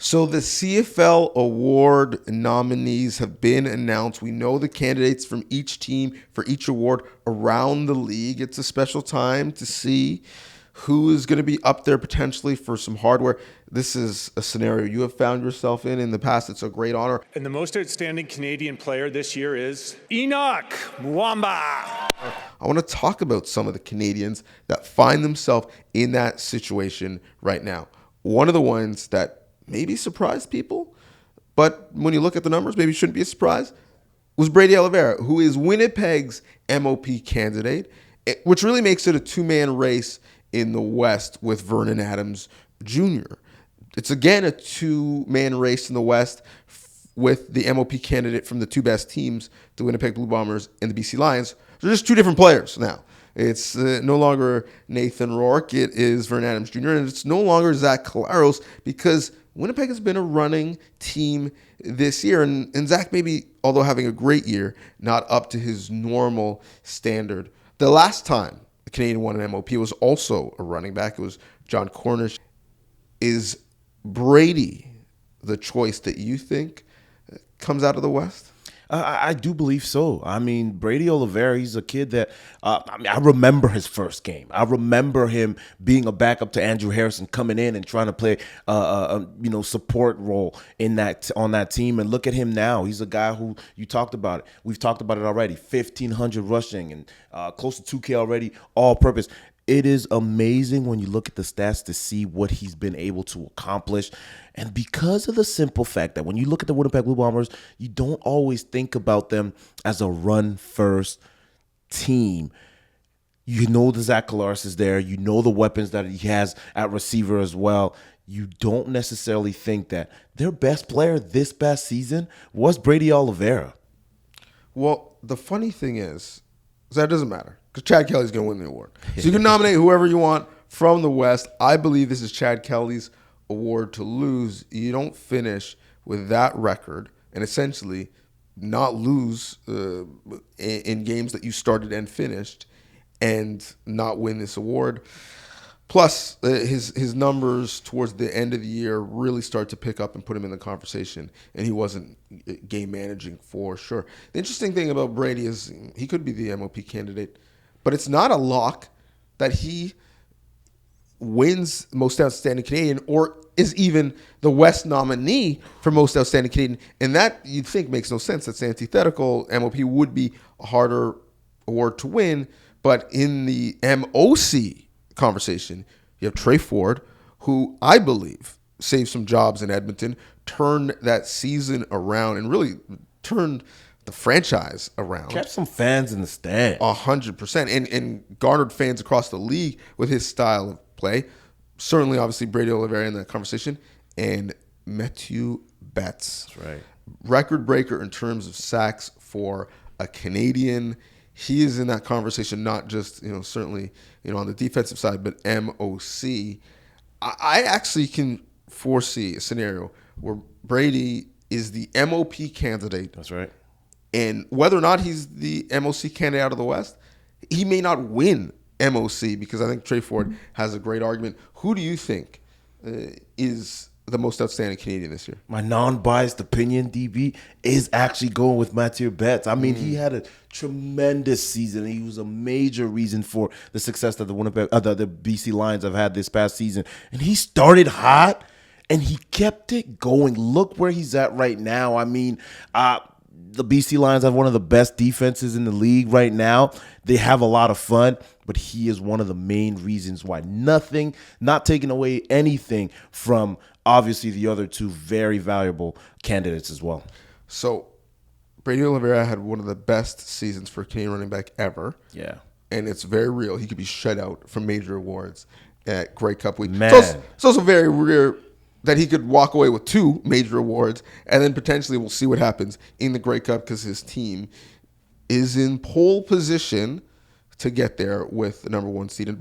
So the CFL award nominees have been announced. We know the candidates from each team for each award around the league. It's a special time to see who is going to be up there potentially for some hardware. This is a scenario you have found yourself in the past. It's a great honor. And the most outstanding Canadian player this year is Henoc Muamba. I want to talk about some of the Canadians that find themselves in that situation right now. One of the ones that maybe surprised people, but when you look at the numbers, maybe shouldn't be a surprise, was Brady Oliveira, who is Winnipeg's MOP candidate, which really makes it a two-man race in the West with Vernon Adams Jr. It's again a two-man race in the West with the MOP candidate from the two best teams, the Winnipeg Blue Bombers and the BC Lions. They're just two different players now. It's no longer Nathan Rourke. It is Vernon Adams Jr. And it's no longer Zach Collaros because Winnipeg has been a running team this year. And Zach, maybe, although having a great year, not up to his normal standard. The last time the Canadian won an MOP was also a running back. It was John Cornish. Is Brady the choice that you think comes out of the West? I do believe so. I mean, Brady Oliveira, he's a kid that I remember his first game. I remember him being a backup to Andrew Harrison, coming in and trying to play support role in that on that team. And look at him now. He's a guy who you talked about it. We've talked about it already. 1,500 rushing and close to 2K already, all purpose. It is amazing when you look at the stats to see what he's been able to accomplish. And because of the simple fact that when you look at the Winnipeg Blue Bombers, you don't always think about them as a run-first team. You know the Zach Collaros is there. You know the weapons that he has at receiver as well. You don't necessarily think that their best player this past season was Brady Oliveira. Well, the funny thing is that doesn't matter because Chad Kelly's going to win the award. So you can nominate whoever you want from the West. I believe this is Chad Kelly's award to lose. You don't finish with that record and essentially not lose in games that you started and finished and not win this award. Plus, his numbers towards the end of the year really start to pick up and put him in the conversation, and he wasn't game managing for sure. The interesting thing about Brady is he could be the MOP candidate, but it's not a lock that he wins Most Outstanding Canadian or is even the West nominee for Most Outstanding Canadian. And that, you'd think, makes no sense. That's antithetical. MOP would be a harder award to win, but in the MOC conversation, you have Trey Ford, who I believe saved some jobs in Edmonton, turned that season around, and really turned the franchise around. Kept some fans in the stand. 100%. And garnered fans across the league with his style of play. Certainly, obviously, Brady Oliveira in that conversation. And Matthew Betts. That's right. Record breaker in terms of sacks for a Canadian. He is in that conversation, not just, certainly, on the defensive side, but MOC. I actually can foresee a scenario where Brady is the MOP candidate. That's right. And whether or not he's the MOC candidate out of the West, he may not win MOC because I think Trey Ford has a great argument. Who do you think is the most outstanding Canadian this year? My non-biased opinion, DB, is actually going with Matthew Betts. I mean, he had a tremendous season. He was a major reason for the success that the BC Lions have had this past season. And he started hot, and he kept it going. Look where he's at right now. I mean, the BC Lions have one of the best defenses in the league right now. They have a lot of fun, but he is one of the main reasons why. Not taking away anything from obviously the other two very valuable candidates as well. So Brady Oliveira had one of the best seasons for a Canadian running back ever. Yeah. And it's very real. He could be shut out from major awards at Grey Cup week. Man. It's also very rare that he could walk away with two major awards, and then potentially we'll see what happens in the Grey Cup because his team is in pole position to get there with the number one seed. And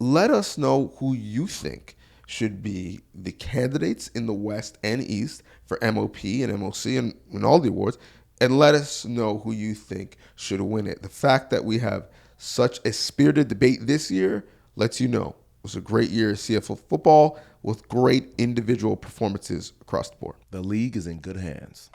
let us know who you think should be the candidates in the West and East for MOP and MOC and all the awards, and let us know who you think should win it. The fact that we have such a spirited debate this year lets you know it was a great year of CFL football. with great individual performances across the board. The league is in good hands.